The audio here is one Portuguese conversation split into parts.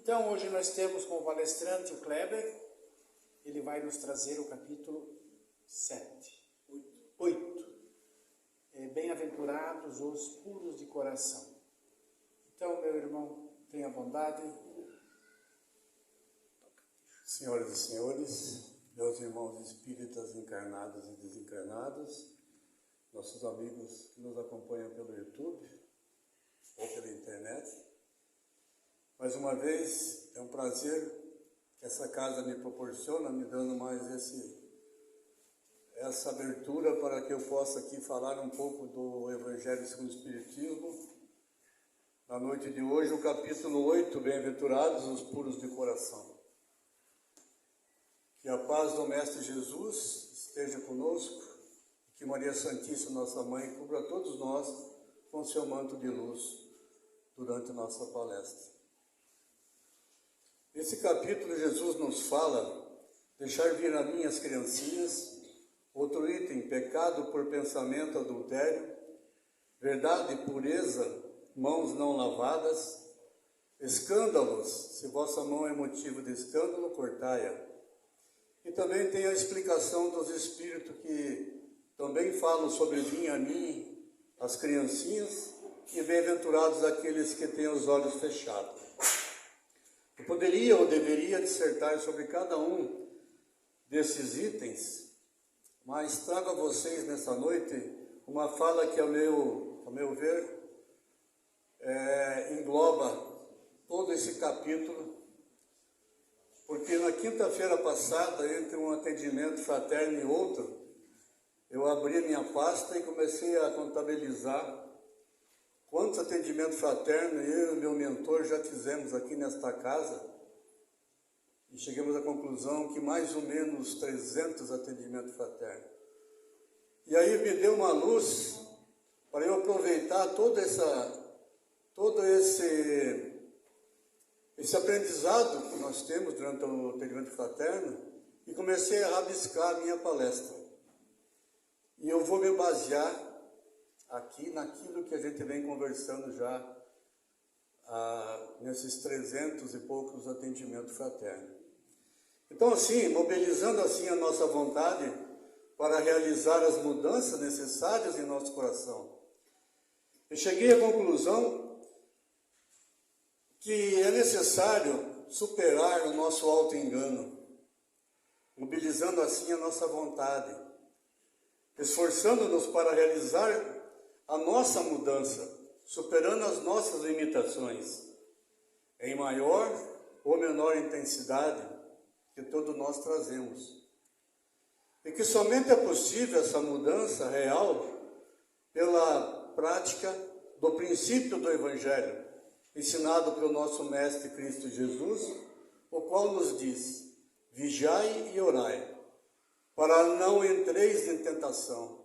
Então, hoje nós temos como palestrante o Kleber. Ele vai nos trazer o capítulo 8. Bem-aventurados os puros de coração. Então, meu irmão, tenha bondade. Senhoras e senhores, meus irmãos espíritas encarnados e desencarnados, nossos amigos que nos acompanham pelo YouTube ou pela internet, mais uma vez é um prazer que essa casa me proporciona, me dando mais essa abertura para que eu possa aqui falar um pouco do Evangelho segundo o Espiritismo. Na noite de hoje, o capítulo 8, Bem-aventurados os puros de coração. Que a paz do Mestre Jesus esteja conosco, que Maria Santíssima, nossa Mãe, cubra todos nós com seu manto de luz durante nossa palestra. Nesse capítulo, Jesus nos fala, deixar vir a mim as criancinhas, outro item, pecado por pensamento, adultério, verdade e pureza, mãos não lavadas, escândalos, se vossa mão é motivo de escândalo, cortai-a. E também tem a explicação dos Espíritos que também falam sobre vir a mim as criancinhas e bem-aventurados aqueles que têm os olhos fechados. Eu poderia ou deveria dissertar sobre cada um desses itens, mas trago a vocês nessa noite uma fala que, ao meu ver, engloba todo esse capítulo, porque na quinta-feira passada, entre um atendimento fraterno e outro, eu abri minha pasta e comecei a contabilizar quantos atendimentos fraternos eu e meu mentor já fizemos aqui nesta casa, e chegamos à conclusão que mais ou menos 300 atendimentos fraternos. E aí me deu uma luz para eu aproveitar todo esse aprendizado que nós temos durante o atendimento fraterno, e comecei a rabiscar a minha palestra. E eu vou me basear aqui naquilo que a gente vem conversando já nesses 300 e poucos atendimentos fraternos. Então, assim, mobilizando assim a nossa vontade para realizar as mudanças necessárias em nosso coração, eu cheguei à conclusão que é necessário superar o nosso auto-engano, mobilizando assim a nossa vontade, esforçando-nos para realizar a nossa mudança, superando as nossas limitações, em maior ou menor intensidade que todos nós trazemos. E que somente é possível essa mudança real pela prática do princípio do Evangelho, ensinado pelo nosso Mestre Cristo Jesus, o qual nos diz: vigiai e orai, para não entreis em tentação.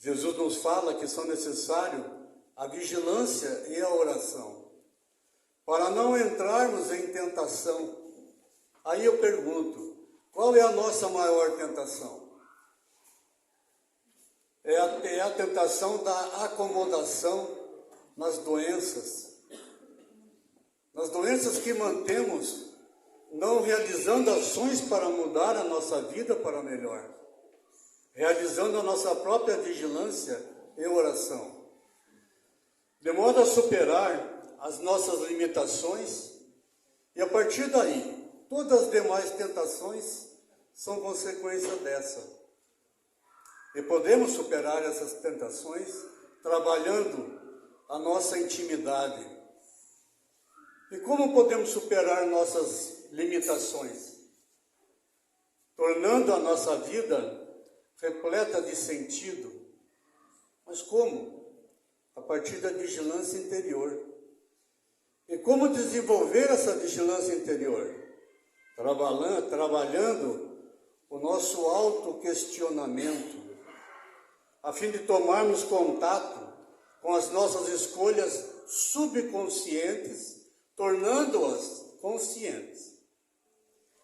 Jesus nos fala que são necessários a vigilância e a oração, para não entrarmos em tentação. Aí eu pergunto, qual é a nossa maior tentação? É a tentação da acomodação nas doenças que mantemos, não realizando ações para mudar a nossa vida para melhor, realizando a nossa própria vigilância e oração, de modo a superar as nossas limitações, e a partir daí, todas as demais tentações são consequência dessa. E podemos superar essas tentações trabalhando a nossa intimidade. E como podemos superar nossas limitações? Tornando a nossa vida repleta de sentido. Mas como? A partir da vigilância interior. E como desenvolver essa vigilância interior? Trabalhando o nosso autoquestionamento, a fim de tomarmos contato com as nossas escolhas subconscientes, tornando-as conscientes,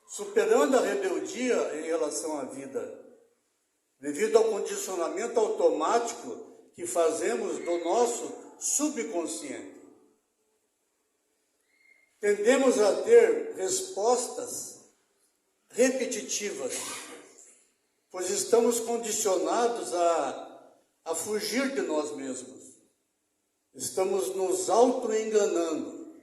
superando a rebeldia em relação à vida, devido ao condicionamento automático que fazemos do nosso subconsciente. tendemos a ter respostas repetitivas, pois estamos condicionados a fugir de nós mesmos. Estamos nos auto-enganando,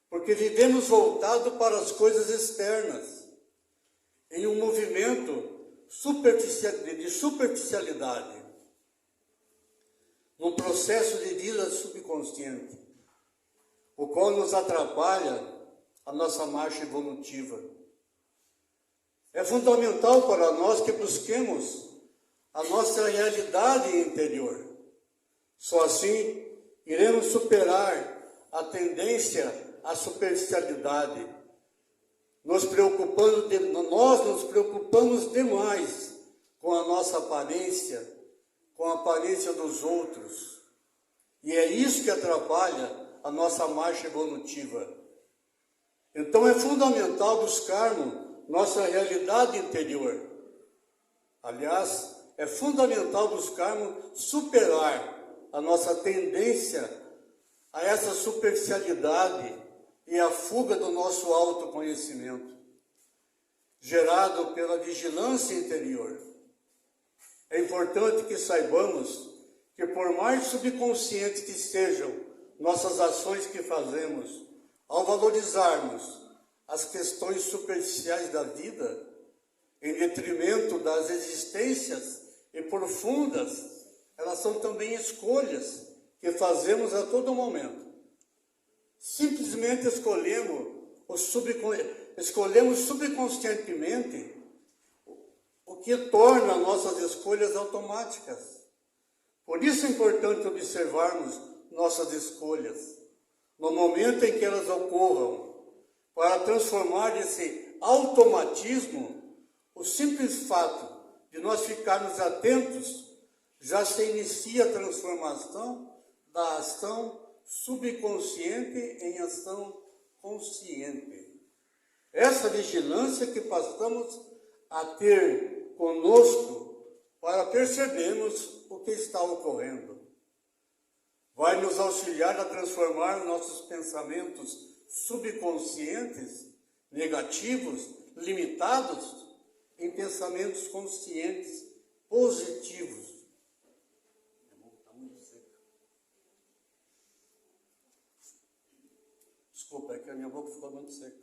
porque vivemos voltado para as coisas externas, em um movimento de superficialidade, num processo de vida subconsciente, o qual nos atrapalha a nossa marcha evolutiva. É fundamental para nós que busquemos a nossa realidade interior. Só assim iremos superar a tendência à superficialidade. Nós nos preocupamos demais com a nossa aparência, com a aparência dos outros. E é isso que atrapalha a nossa marcha evolutiva. Então é fundamental buscarmos nossa realidade interior. Aliás, é fundamental buscarmos superar a nossa tendência a essa superficialidade e a fuga do nosso autoconhecimento, gerado pela vigilância interior. É importante que saibamos que, por mais subconscientes que sejam nossas ações que fazemos, ao valorizarmos as questões superficiais da vida, em detrimento das existências e profundas, elas são também escolhas que fazemos a todo momento. Simplesmente escolhemos subconscientemente, o que torna nossas escolhas automáticas. Por isso é importante observarmos nossas escolhas, no momento em que elas ocorram, para transformar esse automatismo. O simples fato de nós ficarmos atentos já se inicia a transformação da ação subconsciente em ação consciente. Essa vigilância que passamos a ter conosco para percebermos o que está ocorrendo vai nos auxiliar a transformar nossos pensamentos subconscientes, negativos, limitados, em pensamentos conscientes, positivos. Minha boca está muito seca. Desculpa, é que a minha boca ficou muito seca.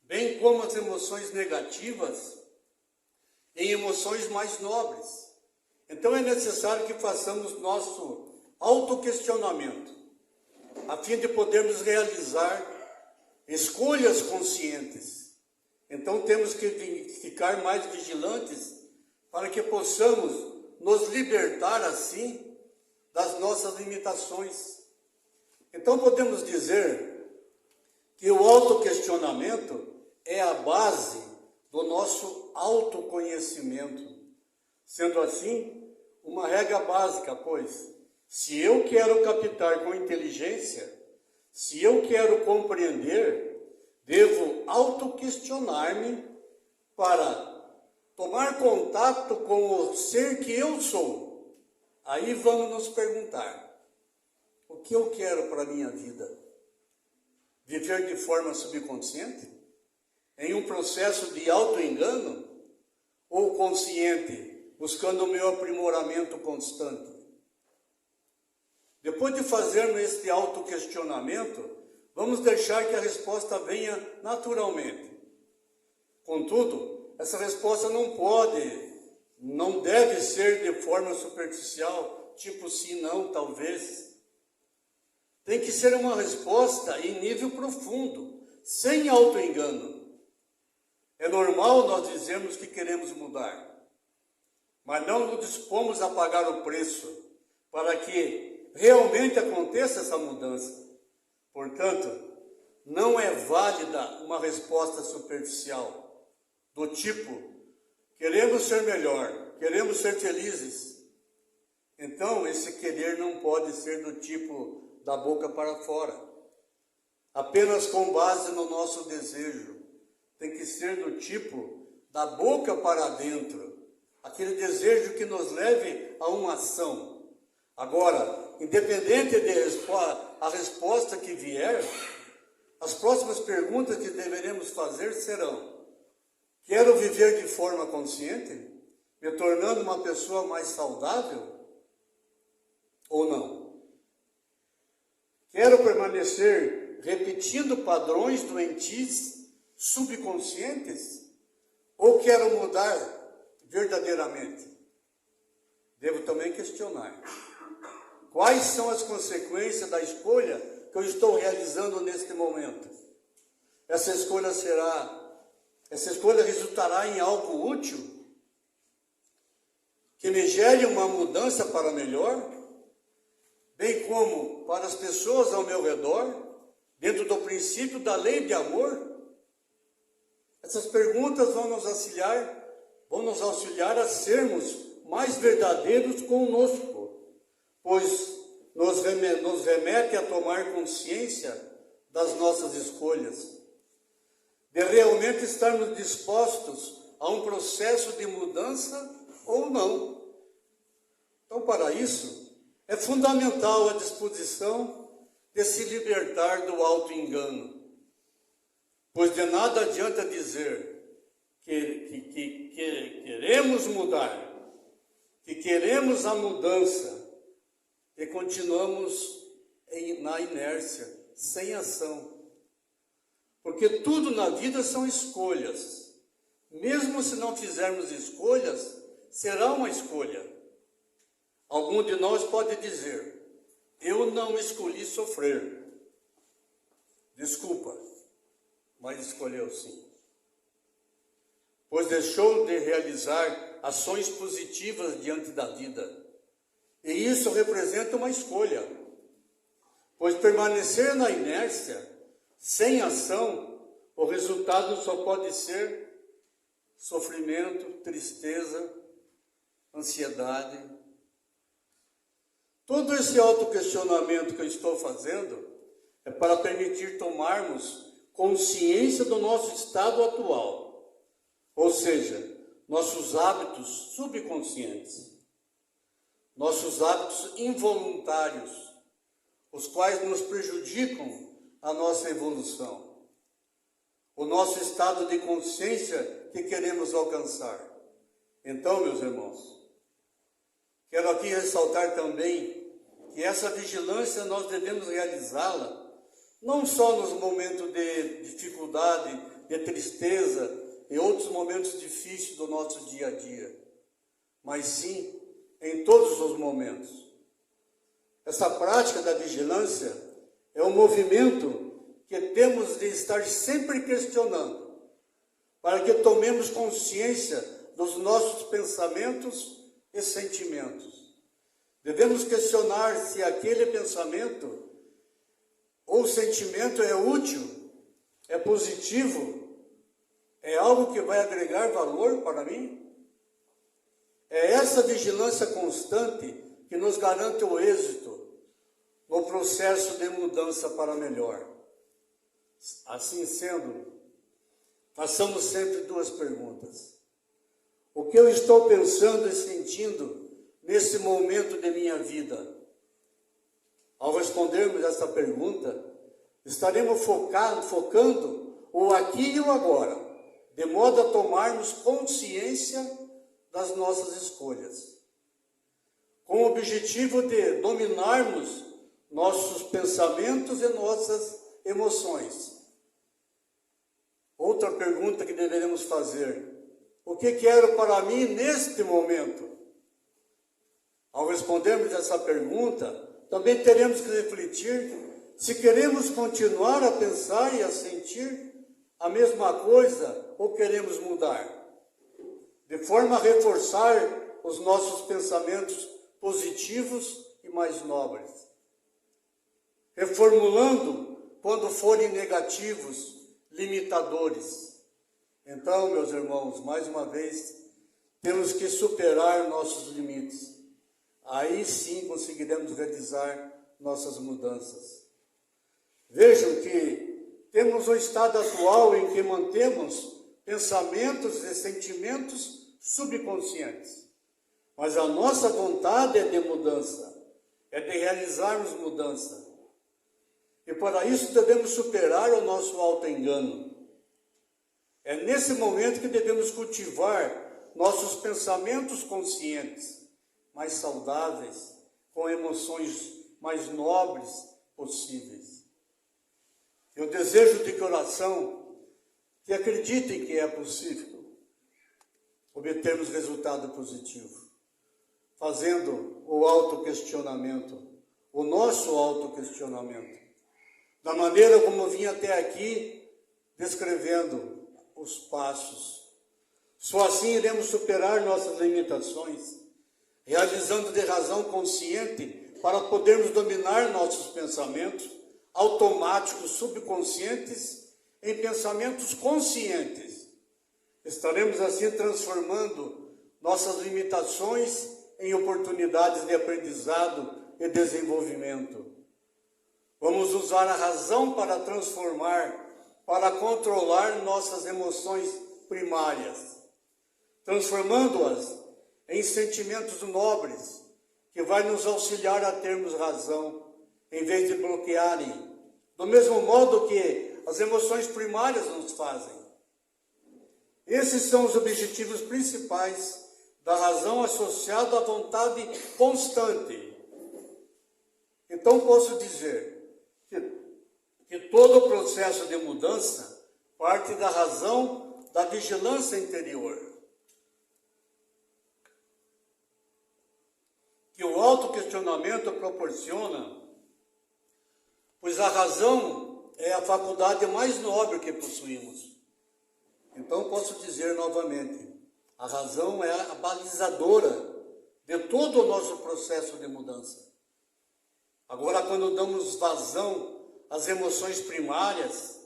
Bem como as emoções negativas em emoções mais nobres. Então é necessário que façamos nosso autoquestionamento, a fim de podermos realizar escolhas conscientes. Então temos que ficar mais vigilantes para que possamos nos libertar assim das nossas limitações. Então podemos dizer que o autoquestionamento é a base do nosso autoconhecimento. Sendo assim, uma regra básica, pois, se eu quero captar com inteligência, se eu quero compreender, devo autoquestionar-me para tomar contato com o ser que eu sou. Aí vamos nos perguntar, o que eu quero para a minha vida? Viver de forma subconsciente? Em um processo de auto-engano? Ou consciente, buscando o meu aprimoramento constante? Depois de fazermos este autoquestionamento, vamos deixar que a resposta venha naturalmente. Contudo, essa resposta não deve ser de forma superficial, tipo sim, não, talvez. Tem que ser uma resposta em nível profundo, sem auto-engano. É normal nós dizermos que queremos mudar, mas não nos dispomos a pagar o preço para que realmente aconteça essa mudança. Portanto, não é válida uma resposta superficial, do tipo, queremos ser melhor, queremos ser felizes. Então, esse querer não pode ser do tipo da boca para fora, apenas com base no nosso desejo. Tem que ser do tipo da boca para dentro, aquele desejo que nos leve a uma ação. Agora, independente a resposta que vier, as próximas perguntas que deveremos fazer serão: quero viver de forma consciente, me tornando uma pessoa mais saudável ou não? Quero permanecer repetindo padrões doentios subconscientes ou quero mudar verdadeiramente? Devo também questionar: quais são as consequências da escolha que eu estou realizando neste momento? Essa escolha resultará em algo útil? Que me gere uma mudança para melhor? Bem como para as pessoas ao meu redor, dentro do princípio da lei de amor? Essas perguntas vão nos auxiliar a sermos mais verdadeiros conosco, pois nos remete a tomar consciência das nossas escolhas, de realmente estarmos dispostos a um processo de mudança ou não. Então, para isso, é fundamental a disposição de se libertar do auto-engano, pois de nada adianta dizer que queremos mudar, que queremos a mudança, e continuamos na inércia, sem ação. Porque tudo na vida são escolhas. Mesmo se não fizermos escolhas, será uma escolha. Algum de nós pode dizer: eu não escolhi sofrer. Desculpa, mas escolheu sim. Pois deixou de realizar ações positivas diante da vida. E isso representa uma escolha. Pois permanecer na inércia, sem ação, o resultado só pode ser sofrimento, tristeza, ansiedade. Todo esse autoquestionamento que eu estou fazendo é para permitir tomarmos consciência do nosso estado atual, ou seja, nossos hábitos subconscientes, nossos hábitos involuntários, os quais nos prejudicam a nossa evolução, o nosso estado de consciência que queremos alcançar. Então, meus irmãos, quero aqui ressaltar também que essa vigilância nós devemos realizá-la não só nos momentos de dificuldade, de tristeza e outros momentos difíceis do nosso dia a dia, mas sim em todos os momentos. Essa prática da vigilância é um movimento que temos de estar sempre questionando, para que tomemos consciência dos nossos pensamentos e sentimentos. Devemos questionar se aquele pensamento ou sentimento é útil, é positivo, é algo que vai agregar valor para mim? É essa vigilância constante que nos garante o êxito no processo de mudança para melhor. Assim sendo, façamos sempre duas perguntas. O que eu estou pensando e sentindo nesse momento de minha vida? Ao respondermos essa pergunta, estaremos focando o aqui e o agora, de modo a tomarmos consciência das nossas escolhas, com o objetivo de dominarmos nossos pensamentos e nossas emoções. Outra pergunta que deveremos fazer: o que quero para mim neste momento? Ao respondermos essa pergunta, também teremos que refletir se queremos continuar a pensar e a sentir a mesma coisa ou queremos mudar, de forma a reforçar os nossos pensamentos positivos e mais nobres, reformulando quando forem negativos, limitadores. Então, meus irmãos, mais uma vez, temos que superar nossos limites. Aí sim conseguiremos realizar nossas mudanças. Vejam que temos o estado atual em que mantemos pensamentos e sentimentos subconscientes, mas a nossa vontade é de mudança. é de realizarmos mudança. E para isso devemos superar o nosso auto-engano. É nesse momento que devemos cultivar nossos pensamentos conscientes, mais saudáveis, com emoções mais nobres possíveis. Eu desejo de coração que acreditem que é possível obtermos resultado positivo, fazendo o autoquestionamento, o nosso autoquestionamento, da maneira como vim até aqui descrevendo os passos. Só assim iremos superar nossas limitações, realizando de razão consciente para podermos dominar nossos pensamentos automáticos, subconscientes, em pensamentos conscientes. Estaremos assim transformando nossas limitações em oportunidades de aprendizado e desenvolvimento. Vamos usar a razão para transformar, para controlar nossas emoções primárias, transformando-as em sentimentos nobres, que vai nos auxiliar a termos razão, em vez de bloquearem, do mesmo modo que as emoções primárias nos fazem. Esses são os objetivos principais da razão associada à vontade constante. Então posso dizer que todo o processo de mudança parte da razão da vigilância interior. Que o autoquestionamento proporciona, pois a razão é a faculdade mais nobre que possuímos. Então posso dizer novamente, a razão é a balizadora de todo o nosso processo de mudança. Agora, quando damos vazão às emoções primárias,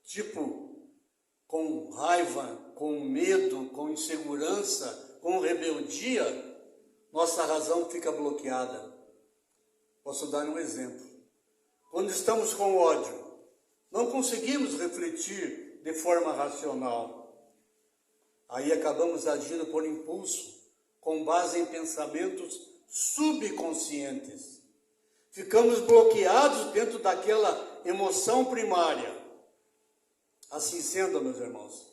tipo com raiva, com medo, com insegurança, com rebeldia, nossa razão fica bloqueada. Posso dar um exemplo. Quando estamos com ódio, não conseguimos refletir de forma racional. Aí acabamos agindo por impulso, com base em pensamentos subconscientes. Ficamos bloqueados dentro daquela emoção primária. Assim sendo, meus irmãos,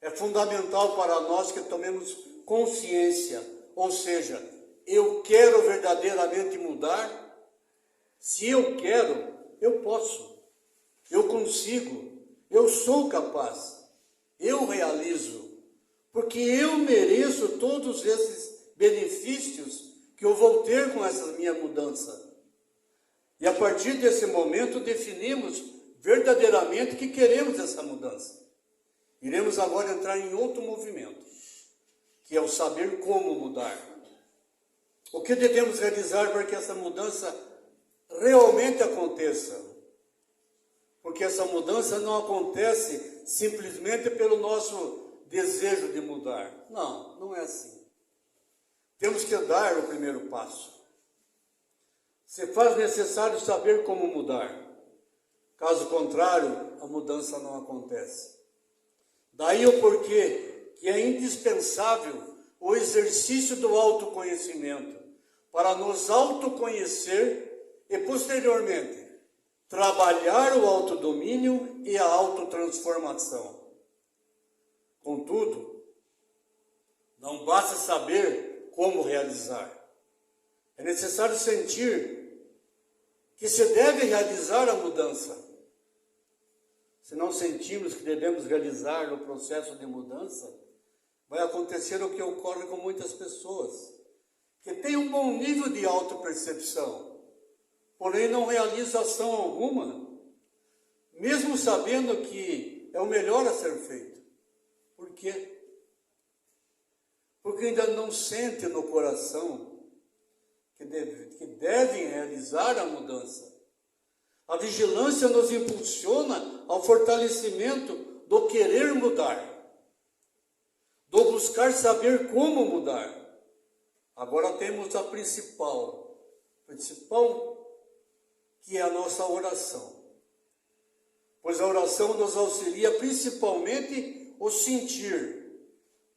é fundamental para nós que tomemos consciência, ou seja, eu quero verdadeiramente mudar. Se eu quero, eu posso, eu consigo, eu sou capaz, eu realizo, porque eu mereço todos esses benefícios que eu vou ter com essa minha mudança. E a partir desse momento definimos verdadeiramente que queremos essa mudança. Iremos agora entrar em outro movimento, que é o saber como mudar. O que devemos realizar para que essa mudança realmente aconteça? Porque essa mudança não acontece simplesmente pelo nosso desejo de mudar. Não, não é assim. Temos que dar o primeiro passo. Se faz necessário saber como mudar. Caso contrário, a mudança não acontece. Daí o porquê que é indispensável o exercício do autoconhecimento, para nos autoconhecer e, posteriormente, trabalhar o autodomínio e a autotransformação. Contudo, não basta saber como realizar. É necessário sentir que se deve realizar a mudança. Se não sentimos que devemos realizar o processo de mudança, vai acontecer o que ocorre com muitas pessoas, que têm um bom nível de autopercepção, porém não realizam ação alguma, mesmo sabendo que é o melhor a ser feito. Por quê? Porque ainda não sente no coração que devem realizar a mudança. A vigilância nos impulsiona ao fortalecimento do querer mudar, do buscar saber como mudar. Agora temos a principal que é a nossa oração. Pois a oração nos auxilia principalmente o sentir,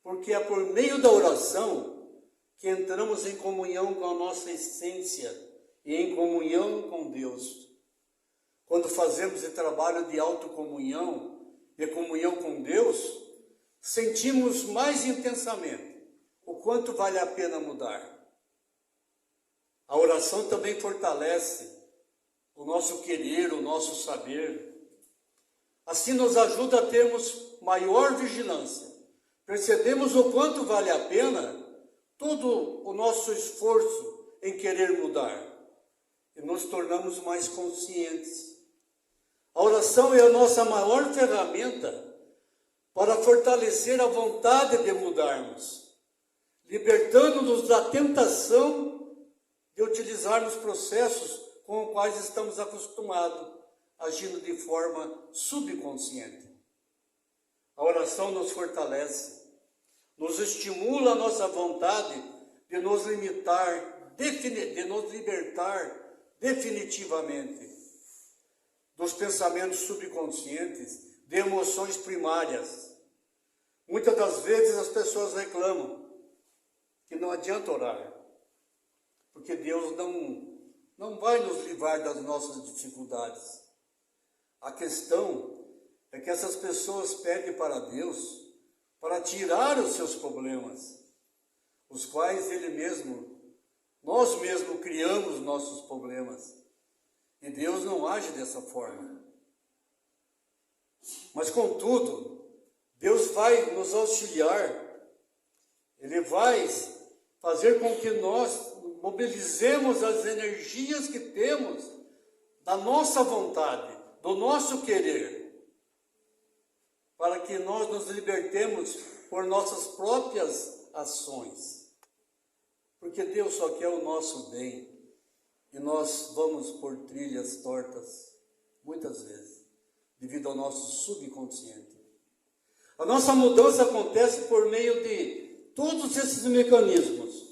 porque é por meio da oração que entramos em comunhão com a nossa essência e em comunhão com Deus. Quando fazemos esse trabalho de autocomunhão, de comunhão com Deus, sentimos mais intensamente o quanto vale a pena mudar. A oração também fortalece o nosso querer, o nosso saber. Assim nos ajuda a termos maior vigilância. Percebemos o quanto vale a pena todo o nosso esforço em querer mudar. E nos tornamos mais conscientes. A oração é a nossa maior ferramenta para fortalecer a vontade de mudarmos, libertando-nos da tentação de utilizarmos processos com os quais estamos acostumados, agindo de forma subconsciente. A oração nos fortalece, nos estimula a nossa vontade de nos libertar definitivamente dos pensamentos subconscientes, de emoções primárias. Muitas das vezes as pessoas reclamam que não adianta orar, porque Deus não vai nos livrar das nossas dificuldades. A questão é que essas pessoas pedem para Deus para tirar os seus problemas, os quais nós mesmos criamos nossos problemas. E Deus não age dessa forma. Mas, contudo, Deus vai nos auxiliar. Ele vai fazer com que nós mobilizemos as energias que temos da nossa vontade, do nosso querer, para que nós nos libertemos por nossas próprias ações. Porque Deus só quer o nosso bem. E nós vamos por trilhas tortas, muitas vezes, devido ao nosso subconsciente. A nossa mudança acontece por meio de todos esses mecanismos,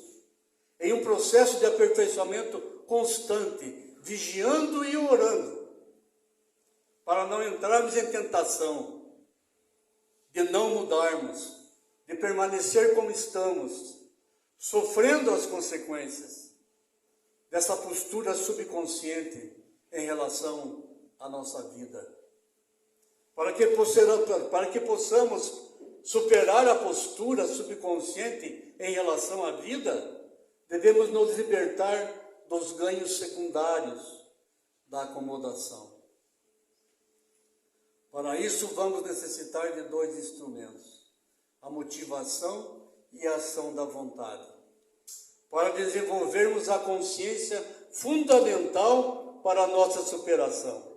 em um processo de aperfeiçoamento constante, vigiando e orando, para não entrarmos em tentação, de não mudarmos, de permanecer como estamos, sofrendo as consequências dessa postura subconsciente em relação à nossa vida. Para que possamos superar a postura subconsciente em relação à vida, devemos nos libertar dos ganhos secundários da acomodação. Para isso, vamos necessitar de 2 instrumentos: a motivação e a ação da vontade, para desenvolvermos a consciência fundamental para a nossa superação.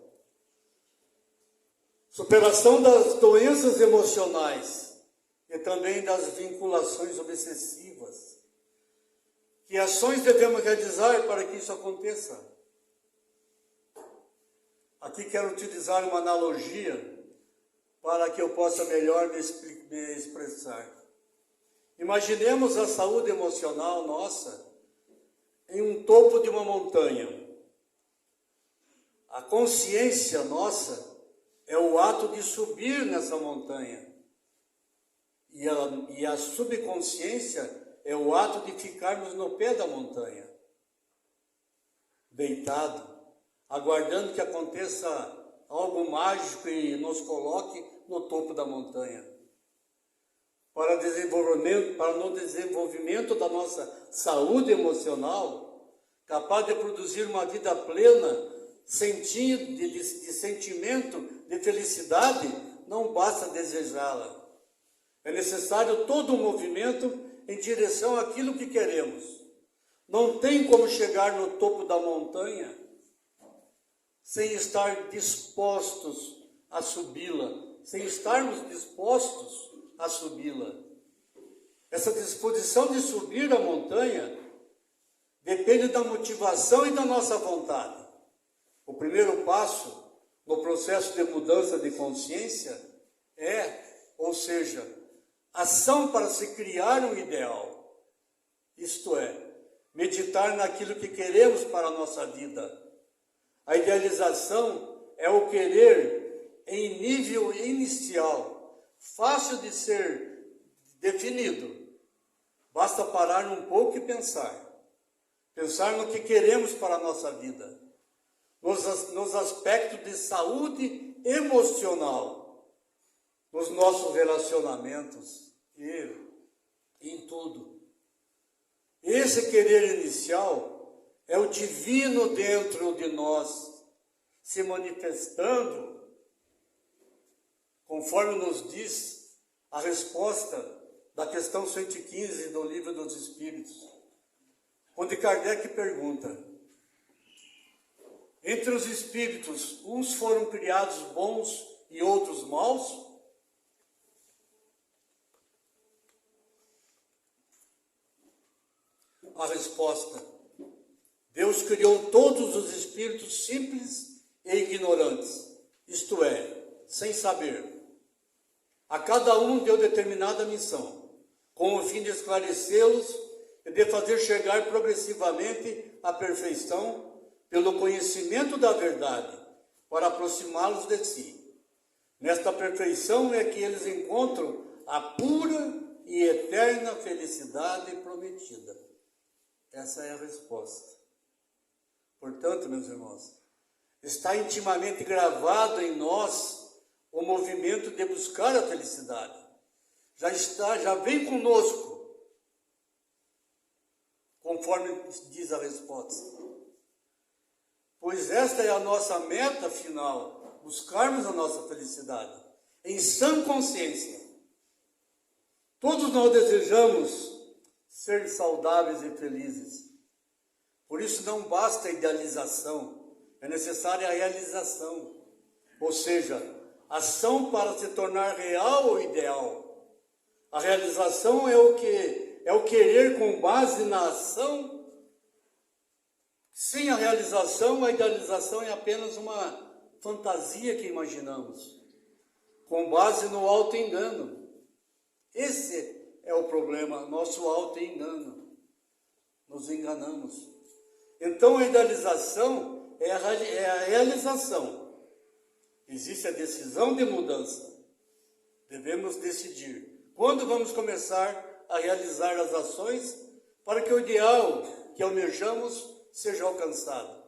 Superação das doenças emocionais e também das vinculações obsessivas. Que ações devemos realizar para que isso aconteça? Aqui quero utilizar uma analogia para que eu possa melhor me expressar. Imaginemos a saúde emocional nossa em um topo de uma montanha. A consciência nossa é o ato de subir nessa montanha. E a subconsciência é o ato de ficarmos no pé da montanha, deitado, aguardando que aconteça algo mágico e nos coloque no topo da montanha. Para no desenvolvimento da nossa saúde emocional, capaz de produzir uma vida plena, de sentimento de felicidade, não basta desejá-la. É necessário todo um movimento em direção àquilo que queremos. Não tem como chegar no topo da montanha sem estar dispostos a subi-la, sem estarmos dispostos a subi-la. Essa disposição de subir a montanha depende da motivação e da nossa vontade. O primeiro passo no processo de mudança de consciência ação para se criar um ideal. Isto é, meditar naquilo que queremos para a nossa vida. A idealização é o querer em nível inicial, fácil de ser definido. Basta parar um pouco e pensar. pensar no que queremos para a nossa vida, nos aspectos de saúde emocional, nos nossos relacionamentos e em tudo. Esse querer inicial é o divino dentro de nós, se manifestando, conforme nos diz a resposta da questão 115 do Livro dos Espíritos, onde Kardec pergunta: entre os espíritos, uns foram criados bons e outros maus? A resposta: Deus criou todos os espíritos simples e ignorantes, isto é, sem saber. A cada um deu determinada missão, com o fim de esclarecê-los e de fazer chegar progressivamente à perfeição pelo conhecimento da verdade, para aproximá-los de si. Nesta perfeição é que eles encontram a pura e eterna felicidade prometida. Essa é a resposta. Portanto, meus irmãos, está intimamente gravado em nós o movimento de buscar a felicidade. Já vem conosco, conforme diz a resposta. Pois esta é a nossa meta final, buscarmos a nossa felicidade, em sã consciência. Todos nós desejamos ser saudáveis e felizes. Por isso não basta a idealização, é necessária a realização. Ou seja, ação para se tornar real ou ideal. A realização é o querer com base na ação. Sem a realização, a idealização é apenas uma fantasia que imaginamos, com base no auto-engano. Esse é o problema, nosso auto-engano. Nos enganamos. Então a idealização é a realização. Existe a decisão de mudança. Devemos decidir quando vamos começar a realizar as ações para que o ideal que almejamos seja alcançado.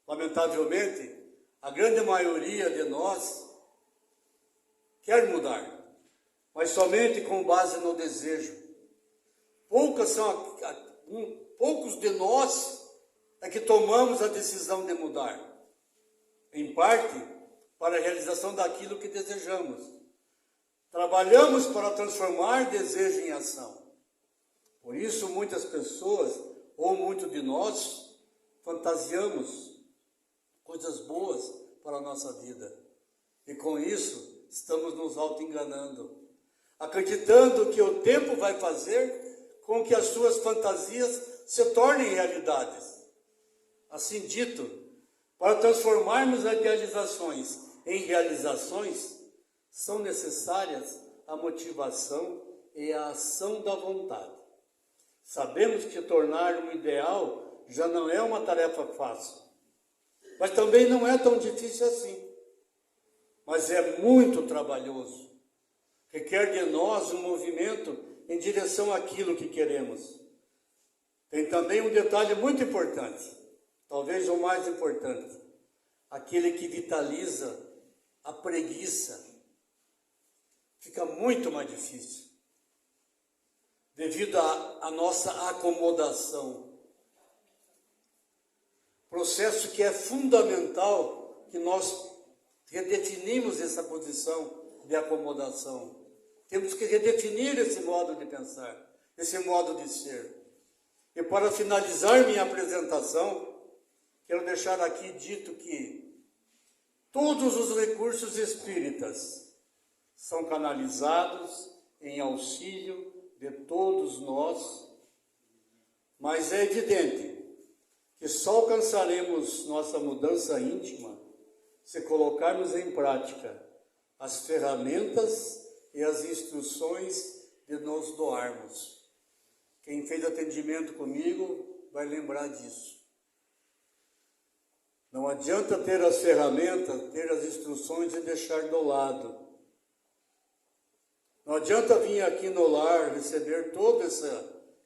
Lamentavelmente, a grande maioria de nós quer mudar, mas somente com base no desejo. Poucos de nós é que tomamos a decisão de mudar, em parte para a realização daquilo que desejamos. Trabalhamos para transformar desejo em ação. Por isso, muitas pessoas, ou muito de nós, fantasiamos coisas boas para a nossa vida. E com isso, estamos nos auto-enganando, acreditando que o tempo vai fazer com que as suas fantasias se tornem realidades. Assim dito, para transformarmos as idealizações em realizações, são necessárias a motivação e a ação da vontade. Sabemos que tornar um ideal já não é uma tarefa fácil, mas também não é tão difícil assim. Mas é muito trabalhoso. Requer de nós um movimento em direção àquilo que queremos. Tem também um detalhe muito importante, talvez o mais importante, aquele que vitaliza a preguiça. Fica muito mais difícil, devido à nossa acomodação. Processo que é fundamental que nós redefinimos essa posição de acomodação. Temos que redefinir esse modo de pensar, esse modo de ser. E para finalizar minha apresentação, quero deixar aqui dito que todos os recursos espíritas são canalizados em auxílio de todos nós, mas é evidente que só alcançaremos nossa mudança íntima se colocarmos em prática as ferramentas e as instruções de nos doarmos. Quem fez atendimento comigo vai lembrar disso. Não adianta ter as ferramentas, ter as instruções e deixar do lado. Não adianta vir aqui no lar receber toda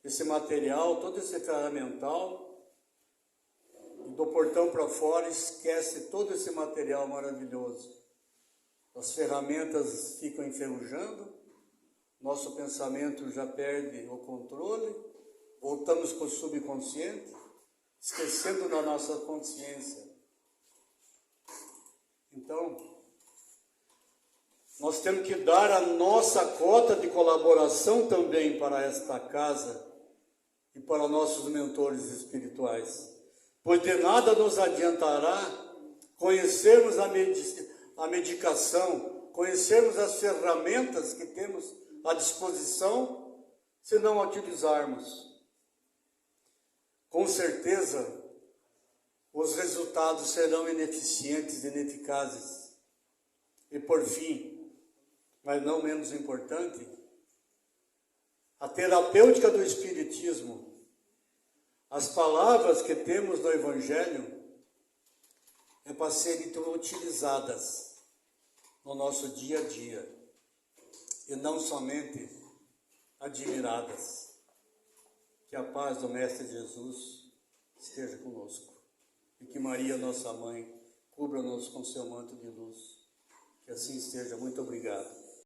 esse material, todo esse ferramental, e do portão para fora esquece todo esse material maravilhoso. As ferramentas ficam enferrujando, nosso pensamento já perde o controle, voltamos para o subconsciente, esquecendo da nossa consciência. Então, nós temos que dar a nossa cota de colaboração também para esta casa e para nossos mentores espirituais. Pois de nada nos adiantará conhecermos a medicação, conhecermos as ferramentas que temos à disposição, se não a utilizarmos. Com certeza, os resultados serão ineficientes e ineficazes. E por fim, mas não menos importante, a terapêutica do Espiritismo, as palavras que temos no Evangelho, é para serem utilizadas no nosso dia a dia, e não somente admiradas. Que a paz do Mestre Jesus esteja conosco, e que Maria, nossa mãe, cubra-nos com seu manto de luz. Que assim esteja. Muito obrigado.